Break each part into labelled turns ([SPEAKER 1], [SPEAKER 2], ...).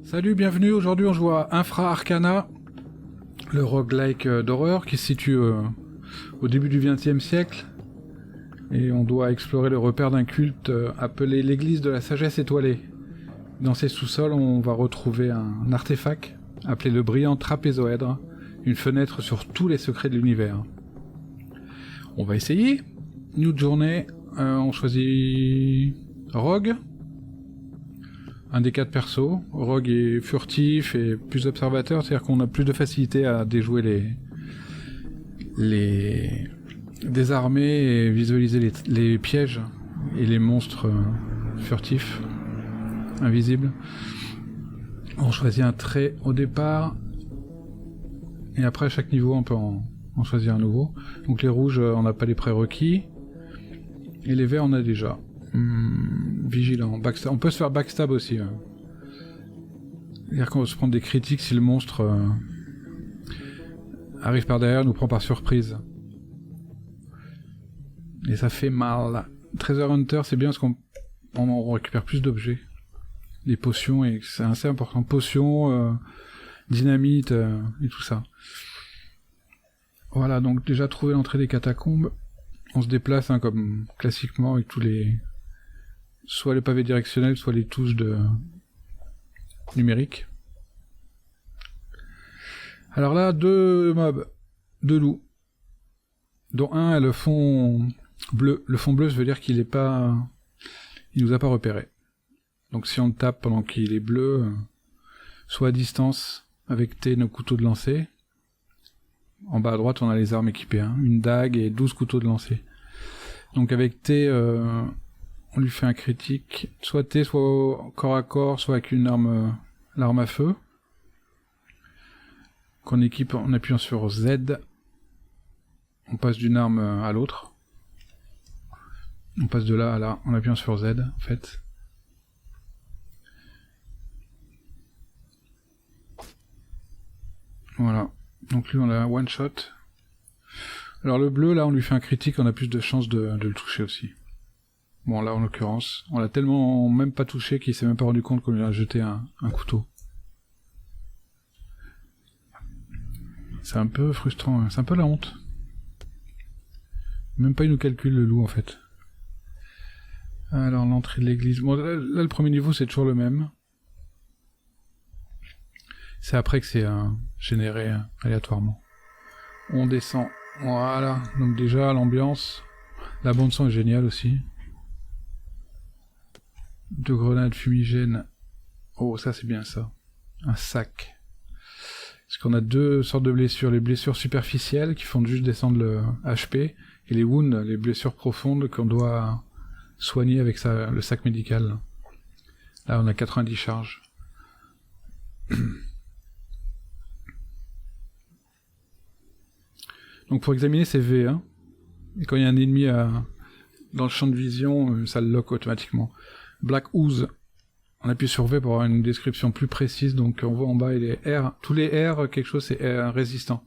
[SPEAKER 1] Salut, bienvenue, aujourd'hui on joue à Infra Arcana, le roguelike d'horreur qui se situe au début du XXe siècle. Et on doit explorer le repère d'un culte appelé l'église de la sagesse étoilée. Dans ses sous-sols, on va retrouver un artefact appelé le brillant trapézoèdre, une fenêtre sur tous les secrets de l'univers. On va essayer. New journée, on choisit Rogue. Un des 4 persos. Rogue est furtif et plus observateur, c'est-à-dire qu'on a plus de facilité à déjouer les désarmer et visualiser les pièges et les monstres furtifs, invisibles. On choisit un trait au départ, et après à chaque niveau on peut en choisir un nouveau. Donc les rouges, on n'a pas les prérequis, et les verts on a déjà. Vigilant, backstab. On peut se faire backstab aussi. C'est-à-dire qu'on va se prendre des critiques si le monstre arrive par derrière et nous prend par surprise. Et ça fait mal. Treasure Hunter, c'est bien parce qu'on récupère plus d'objets. Des potions, et c'est assez important. Potions, dynamite, et tout ça. Voilà, donc déjà trouver l'entrée des catacombes. On se déplace comme classiquement avec tous les... soit les pavés directionnels, soit les touches numériques. Alors là, 2 mobs, 2 loups, dont un a le fond bleu. Le fond bleu, ça veut dire il nous a pas repéré. Donc si on le tape pendant qu'il est bleu, soit à distance, avec nos couteaux de lancer. En bas à droite, on a les armes équipées, une dague et 12 couteaux de lancer. Donc avec T, on lui fait un critique, soit T, soit corps à corps, soit avec l'arme à feu, qu'on équipe en appuyant sur Z. On passe d'une arme à l'autre. On passe de là à là, en appuyant sur Z, en fait. Voilà. Donc lui, on a one shot. Alors le bleu, là, on lui fait un critique, on a plus de chances de le toucher aussi. Bon, là, en l'occurrence, on l'a tellement même pas touché qu'il s'est même pas rendu compte qu'on lui a jeté un couteau. C'est un peu frustrant, c'est un peu la honte. Même pas il nous calcule le loup, en fait. Alors, l'entrée de l'église... Bon, là, le premier niveau, c'est toujours le même. C'est après que c'est généré aléatoirement. On descend. Voilà, donc déjà, l'ambiance. La bande-son est géniale aussi. 2 grenades fumigènes. Oh, ça c'est bien ça. Un sac. Parce qu'on a 2 sortes de blessures. Les blessures superficielles qui font juste descendre le HP. Et les wounds, les blessures profondes qu'on doit soigner avec le sac médical. Là on a 90 charges. Donc pour examiner c'est V. Et quand il y a un ennemi dans le champ de vision, ça le lock automatiquement. Black Ooze, on appuie sur V pour avoir une description plus précise, donc on voit en bas les R, tous les R, quelque chose c'est résistant.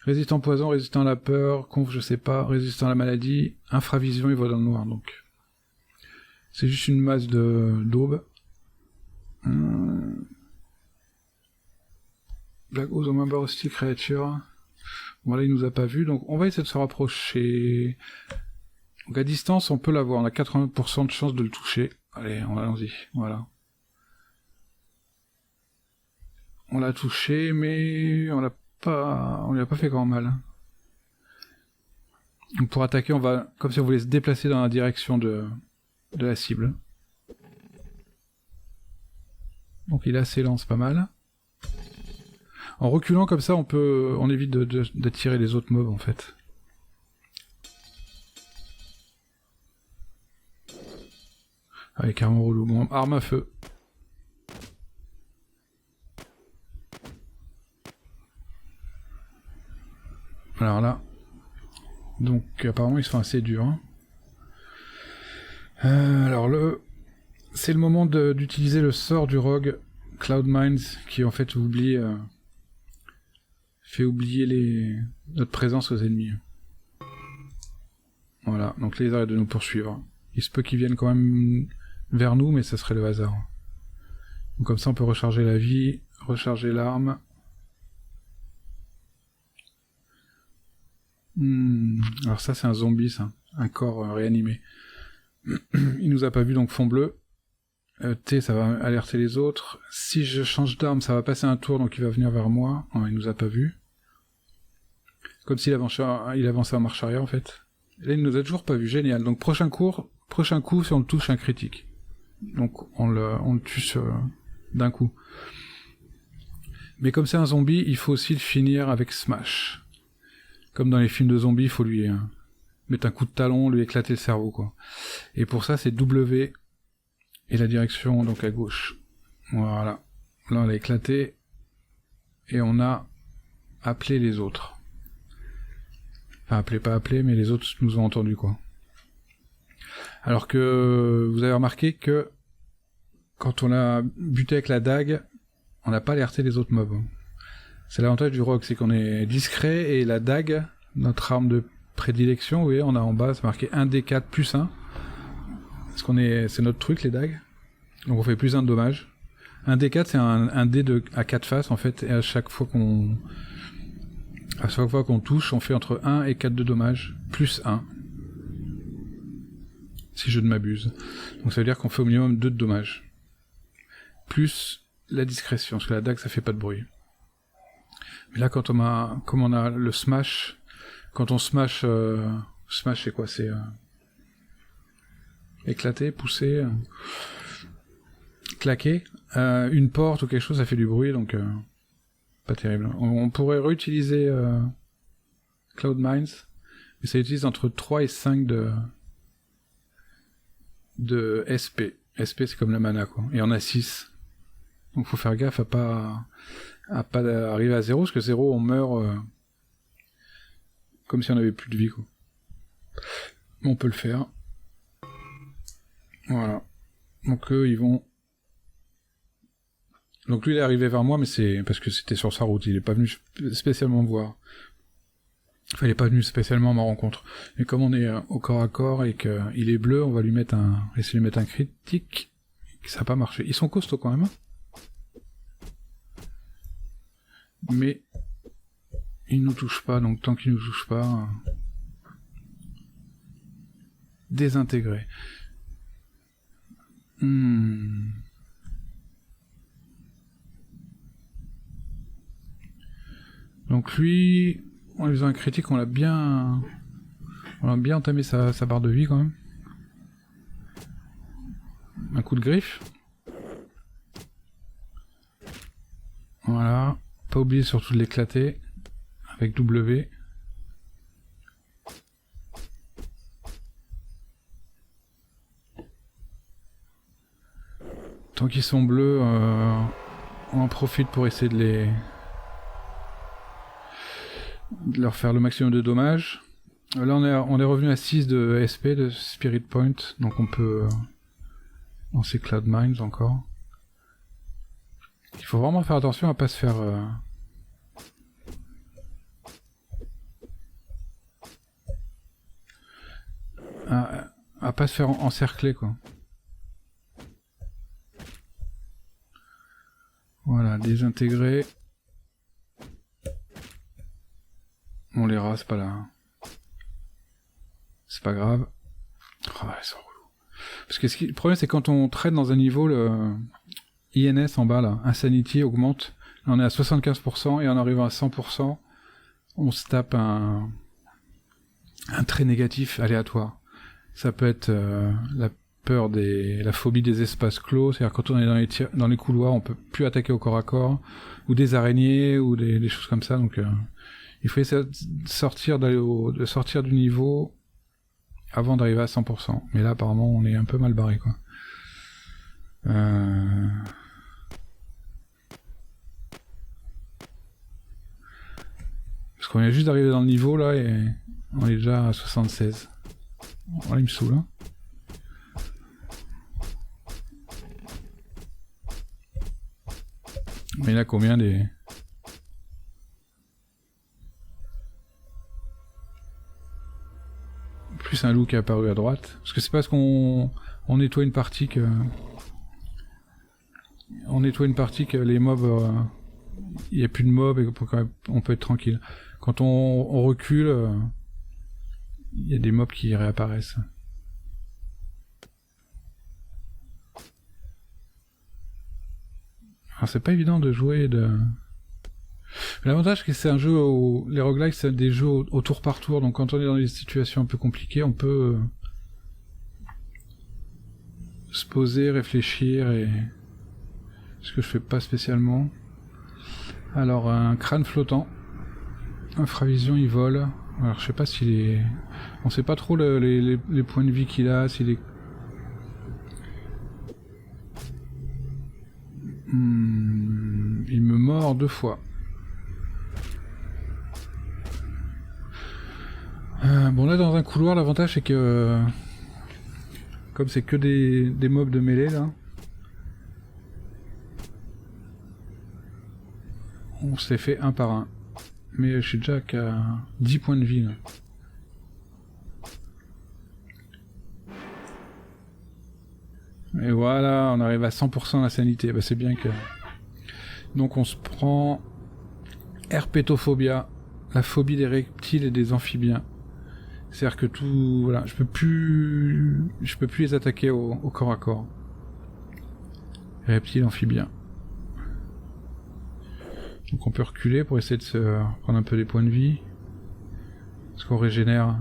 [SPEAKER 1] Résistant poison, résistant à la peur, conf je sais pas, résistant à la maladie, infravision, il voit dans le noir, donc. C'est juste une masse d'aube. Black Ooze, member hostile creature. Voilà, il nous a pas vu, donc on va essayer de se rapprocher. Donc à distance, on peut l'avoir, on a 80% de chance de le toucher. Allez, allons-y, voilà. On l'a touché, mais on lui a pas fait grand mal. Donc pour attaquer, on va, comme si on voulait se déplacer dans la direction de la cible. Donc il a ses lances pas mal. En reculant comme ça, on évite d'attirer les autres mobs en fait. Allez, carrément relou. Bon, arme à feu. Alors là. Donc apparemment ils sont assez durs. Alors c'est le moment d'utiliser le sort du rogue Cloud Mines qui en fait fait oublier notre présence aux ennemis. Voilà, donc les arrêtent de nous poursuivre. Il se peut qu'ils viennent quand même vers nous, mais ça serait le hasard. Donc comme ça on peut recharger la vie, recharger l'arme. Alors ça c'est un zombie ça, un corps réanimé. Il nous a pas vu donc fond bleu. T ça va alerter les autres. Si je change d'arme ça va passer un tour donc il va venir vers moi. Oh, il nous a pas vu. Comme s'il avançait en marche arrière en fait. Et là il nous a toujours pas vu, génial. Donc prochain coup si on le touche un critique. Donc on le tue d'un coup. Mais comme c'est un zombie, il faut aussi le finir avec smash. Comme dans les films de zombies, il faut lui mettre un coup de talon, lui éclater le cerveau, quoi. Et pour ça, c'est W et la direction, donc à gauche. Voilà. Là, on a éclaté et on a appelé les autres. Enfin, pas appelé, mais les autres nous ont entendus, quoi. Alors que vous avez remarqué que quand on a buté avec la dague, on n'a pas alerté les autres mobs. C'est l'avantage du rogue, c'est qu'on est discret et la dague, notre arme de prédilection, vous voyez, on a en bas, c'est marqué 1d4 plus 1. C'est notre truc, les dagues. Donc on fait plus 1 de dommages. 1d4, c'est un dé à 4 faces, en fait, et à chaque fois qu'on touche, on fait entre 1 et 4 de dommages, plus 1. Si je ne m'abuse. Donc ça veut dire qu'on fait au minimum 2 de dommages. Plus la discrétion, parce que la dague, ça fait pas de bruit. Mais là, comme on a le smash, quand on smash, smash c'est quoi? C'est éclater, pousser, claquer. Une porte ou quelque chose, ça fait du bruit, donc pas terrible. On pourrait réutiliser Cloud Mines, mais ça utilise entre 3 et 5 de SP. SP, c'est comme la mana, quoi. Et on a 6. Donc faut faire gaffe à pas arriver à 0, parce que 0, on meurt comme si on avait plus de vie, quoi. On peut le faire. Voilà. Donc eux, ils vont... Donc lui, il est arrivé vers moi, mais c'est parce que c'était sur sa route, il est pas venu spécialement me voir. Enfin, il est pas venu spécialement à ma rencontre. Mais comme on est au corps à corps et qu'il est bleu, on va lui mettre essayer de lui mettre un critique. Ça n'a pas marché. Ils sont costauds quand même, hein. Mais il nous touche pas, donc tant qu'il nous touche pas, désintégré. Donc lui, en lui faisant un critique, on a bien entamé sa barre de vie quand même. Un coup de griffe. Voilà. Pas oublier surtout de l'éclater avec W. Tant qu'ils sont bleus, on en profite pour essayer de leur faire le maximum de dommages. Là on est revenu à 6 de SP, de Spirit Point, donc on peut lancer Cloud Mines encore. Il faut vraiment faire attention à pas se faire... à pas se faire encercler, quoi. Voilà, désintégrer. On les rase pas là. C'est pas grave. Oh, ils sont relous. Parce que le problème, c'est quand on traîne dans un niveau, le INS en bas, là, Insanity augmente. Là, on est à 75%, et en arrivant à 100%, on se tape un trait négatif aléatoire. Ça peut être la peur la phobie des espaces clos, c'est-à-dire quand on est dans les couloirs, on peut plus attaquer au corps à corps, ou des araignées, ou des choses comme ça, donc il faut essayer de sortir du niveau avant d'arriver à 100%. Mais là, apparemment, on est un peu mal barré, quoi. Parce qu'on vient juste d'arriver dans le niveau, là, et on est déjà à 76. Oh, là, il me saoule, hein. Mais il y en a combien des... Plus un loup qui est apparu à droite. Parce que c'est parce qu'on nettoie une partie que... on nettoie une partie que les mobs... il n'y a plus de mobs et on peut être tranquille. Quand on recule, il y a des mobs qui réapparaissent. Alors c'est pas évident de jouer de... L'avantage c'est que c'est un jeu où... Les roguelikes c'est des jeux au tour par tour, donc quand on est dans des situations un peu compliquées, on peut se poser, réfléchir et... Ce que je fais pas spécialement. Alors un crâne flottant. Infravision il vole. Alors je sais pas s'il est... On sait pas trop les points de vie qu'il a, s'il est... Il me mord 2 fois. Bon là dans un couloir l'avantage c'est que... Comme c'est que des mobs de mêlée là... On s'est fait un par un. Mais je suis déjà qu'à 10 points de vie là. Et voilà, on arrive à 100% la sanité. Bah c'est bien que... Donc on se prend... Herpétophobia. La phobie des reptiles et des amphibiens. C'est-à-dire que tout... Voilà, je peux plus les attaquer au corps à corps. Reptiles, amphibiens. Donc on peut reculer pour essayer de se prendre un peu des points de vie. Parce qu'on régénère.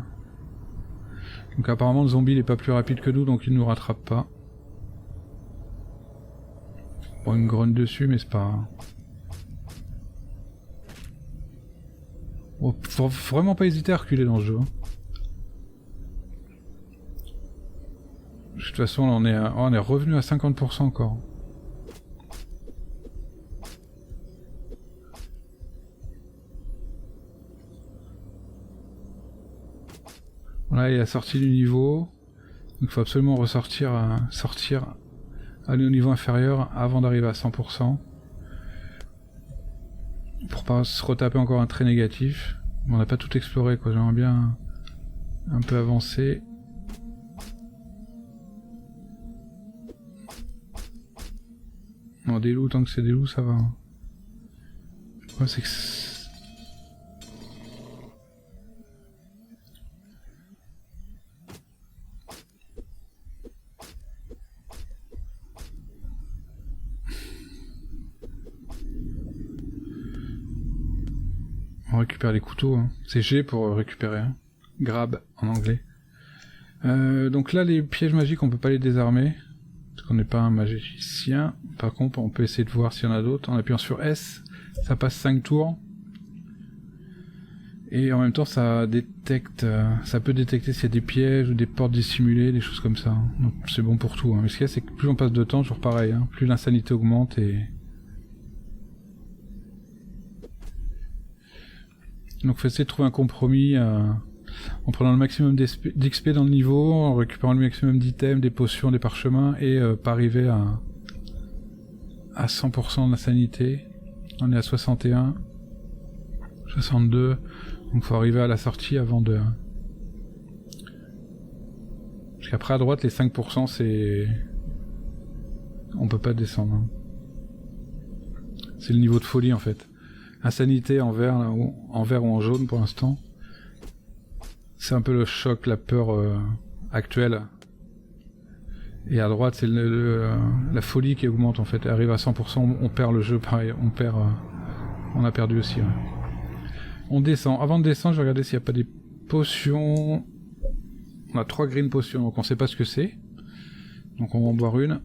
[SPEAKER 1] Donc apparemment le zombie n'est pas plus rapide que nous, donc il ne nous rattrape pas. Bon, une grogne dessus, mais c'est pas... Bon, faut vraiment pas hésiter à reculer dans ce jeu. De toute façon, là, on est revenu à 50% encore. Voilà, il est à la sortie du niveau. Donc il faut absolument ressortir, aller au niveau inférieur avant d'arriver à 100%. Pour pas se retaper encore un trait négatif. Mais on n'a pas tout exploré quoi, j'aimerais bien un peu avancer. Non, des loups, tant que c'est des loups, ça va. Ouais, c'est que... On récupère les couteaux, hein. C'est G pour récupérer, hein. Grab en anglais. Donc là, les pièges magiques, on peut pas les désarmer. Parce qu'on n'est pas un magicien. Par contre, on peut essayer de voir s'il y en a d'autres. En appuyant sur S, ça passe 5 tours. Et en même temps, ça détecte, ça peut détecter s'il y a des pièges ou des portes dissimulées, des choses comme ça. Donc c'est bon pour tout, hein. Mais ce qu'il y a, c'est que plus on passe de temps, toujours pareil, hein, plus l'insanité augmente et... Donc faut essayer de trouver un compromis en prenant le maximum d'XP dans le niveau, en récupérant le maximum d'items, des potions, des parchemins, et pas arriver à 100% de la sanité. On est à 61, 62, donc faut arriver à la sortie avant de... Parce qu'après à droite, les 5% c'est... On peut pas descendre, hein. C'est le niveau de folie en fait. Insanité en vert, là, ou en jaune pour l'instant. C'est un peu le choc, la peur actuelle. Et à droite, c'est la folie qui augmente en fait. Elle arrive à 100%, on perd le jeu, pareil, on a perdu aussi. Ouais. On descend. Avant de descendre, je vais regarder s'il n'y a pas des potions. On a 3 green potions, donc on sait pas ce que c'est. Donc on va en boire une.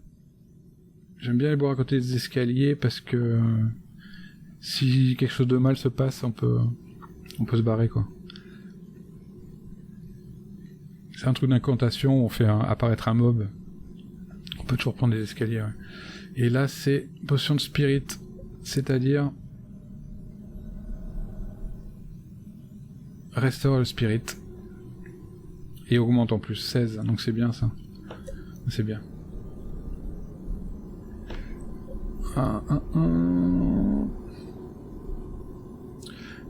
[SPEAKER 1] J'aime bien les boire à côté des escaliers parce que... Si quelque chose de mal se passe, on peut se barrer quoi. C'est un truc d'incantation, on fait apparaître un mob. On peut toujours prendre des escaliers. Ouais. Et là c'est potion de spirit, c'est-à-dire restaure le spirit. Et augmente en plus 16, donc c'est bien ça. C'est bien.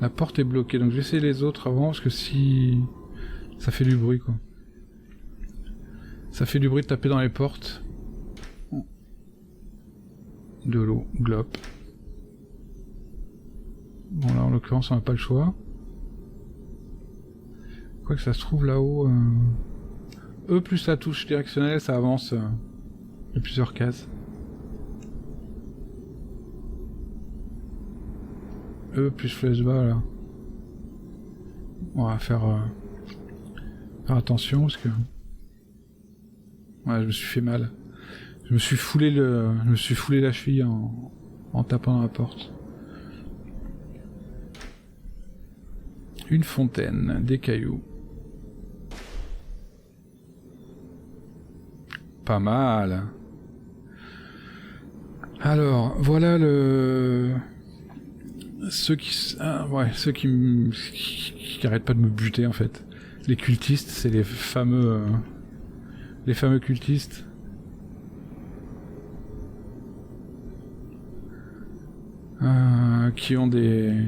[SPEAKER 1] La porte est bloquée, donc je vais essayer les autres avant, parce que si... Ça fait du bruit, quoi. Ça fait du bruit de taper dans les portes. de l'eau, glop. Bon là en l'occurrence on n'a pas le choix. Quoi que ça se trouve là-haut... E plus la touche directionnelle, ça avance de plusieurs cases. E plus flèche bas là. On va faire attention parce que... Ouais, je me suis fait mal. Je me suis foulé la cheville en tapant dans la porte. Une fontaine, des cailloux. Pas mal. Alors, voilà ceux qui arrêtent pas de me buter en fait. Les cultistes, c'est les fameux cultistes. Qui ont des...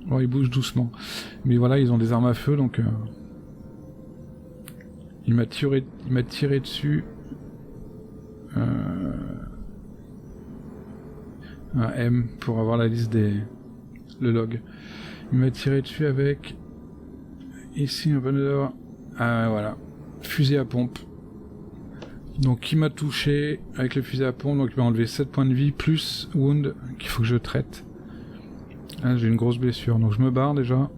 [SPEAKER 1] Bon, ils bougent doucement. Mais voilà, ils ont des armes à feu, donc... Il m'a tiré dessus. Un M pour avoir la liste le log. Il m'a tiré dessus avec... Ici, un bonheur. Voilà. Fusil à pompe. Donc, il m'a touché avec le fusil à pompe, donc il m'a enlevé 7 points de vie, plus wound, qu'il faut que je traite. Là, j'ai une grosse blessure, donc je me barre déjà.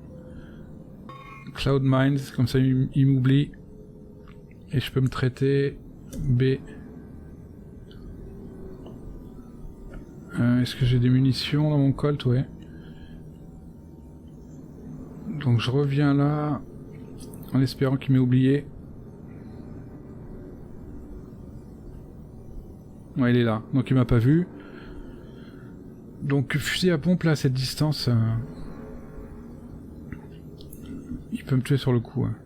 [SPEAKER 1] Cloud Mines, comme ça il m'oublie. Et je peux me traiter. B. Est-ce que j'ai des munitions dans mon colt? Ouais. Donc je reviens là, en espérant qu'il m'ait oublié. Ouais, il est là, donc il m'a pas vu. Donc fusil à pompe là, à cette distance, il peut me tuer sur le coup. Hein.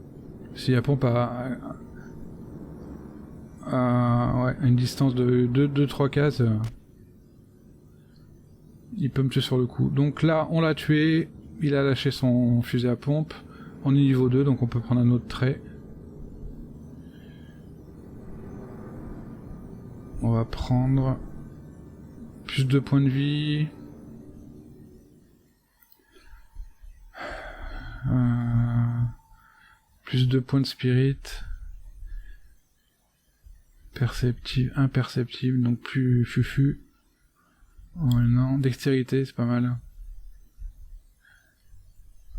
[SPEAKER 1] Fusil à pompe à une distance de 2-3 cases, il peut me tuer sur le coup. Donc là, on l'a tué, il a lâché son fusil à pompe. On est niveau 2, donc on peut prendre un autre trait. On va prendre plus de points de vie. Plus de points de spirit. Perceptible, imperceptible, donc plus fufu. Oh non, dextérité, c'est pas mal.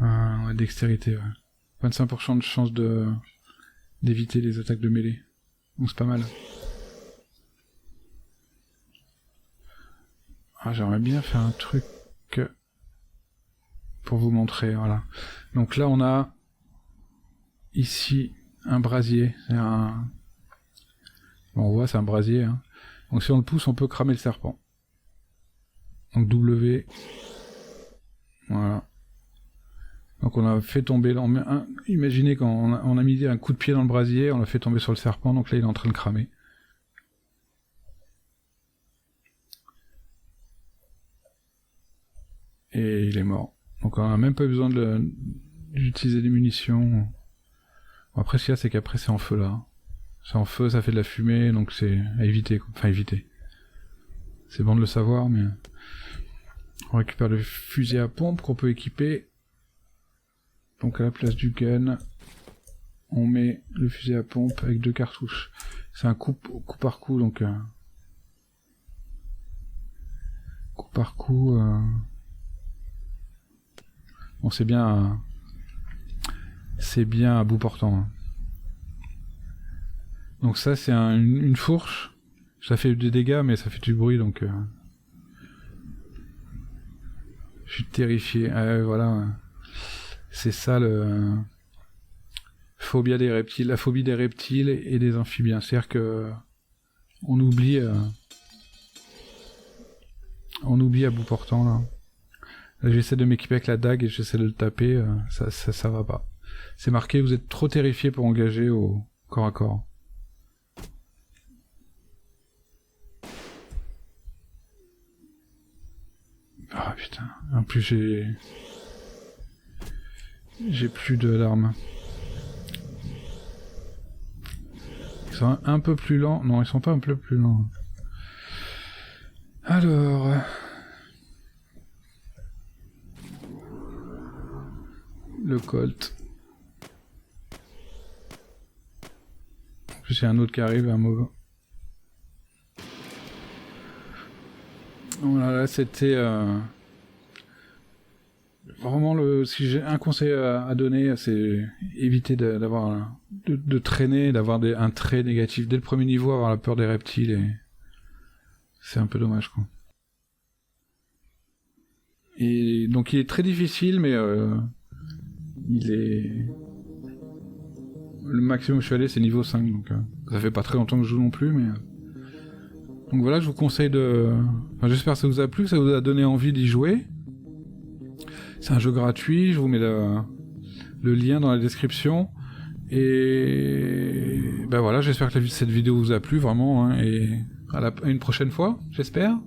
[SPEAKER 1] Ouais, dextérité, ouais. 25% de chance d'éviter les attaques de mêlée. Donc c'est pas mal. J'aimerais bien faire un truc pour vous montrer, voilà. Donc là on a ici un brasier. Bon, on voit c'est un brasier. Hein. Donc si on le pousse on peut cramer le serpent. Donc W. Voilà. Donc on a fait tomber... imaginez quand on a mis un coup de pied dans le brasier, on l'a fait tomber sur le serpent, donc là il est en train de cramer. Et il est mort. Donc on n'a même pas besoin d'utiliser des munitions. Bon, après ce qu'il y a c'est qu'après c'est en feu là. C'est en feu, ça fait de la fumée, donc c'est à éviter. Enfin éviter. C'est bon de le savoir, mais... On récupère le fusil à pompe qu'on peut équiper. Donc à la place du gun, on met le fusil à pompe avec 2 cartouches. C'est un coup par coup, donc... coup par coup... Bon, c'est bien à bout portant. Hein. Donc ça, c'est une fourche. Ça fait des dégâts, mais ça fait du bruit, donc... Je suis terrifié. Voilà. C'est ça le... Phobia des reptiles. La phobie des reptiles et des amphibiens. C'est-à-dire que... On oublie à bout portant, là. Là, j'essaie de m'équiper avec la dague et j'essaie de le taper, ça va pas. C'est marqué, vous êtes trop terrifié pour engager au corps à corps. Ah putain, en plus j'ai plus d'armes. Ils sont un peu plus lents, non ils sont pas un peu plus lents. Alors... Le Colt. J'ai un autre qui arrive, un mauvais. Voilà, là c'était... Vraiment, si j'ai un conseil à donner, c'est éviter de traîner, d'avoir un trait négatif. Dès le premier niveau, avoir la peur des reptiles, et c'est un peu dommage, quoi. Et donc il est très difficile, mais il est... Le maximum que je suis allé, c'est niveau 5, donc ça fait pas très longtemps que je joue non plus, mais... Donc voilà, je vous conseille de... Enfin, j'espère que ça vous a plu, que ça vous a donné envie d'y jouer. C'est un jeu gratuit, je vous mets le lien dans la description. Et ben voilà, j'espère que cette vidéo vous a plu vraiment, hein, et à une prochaine fois, j'espère.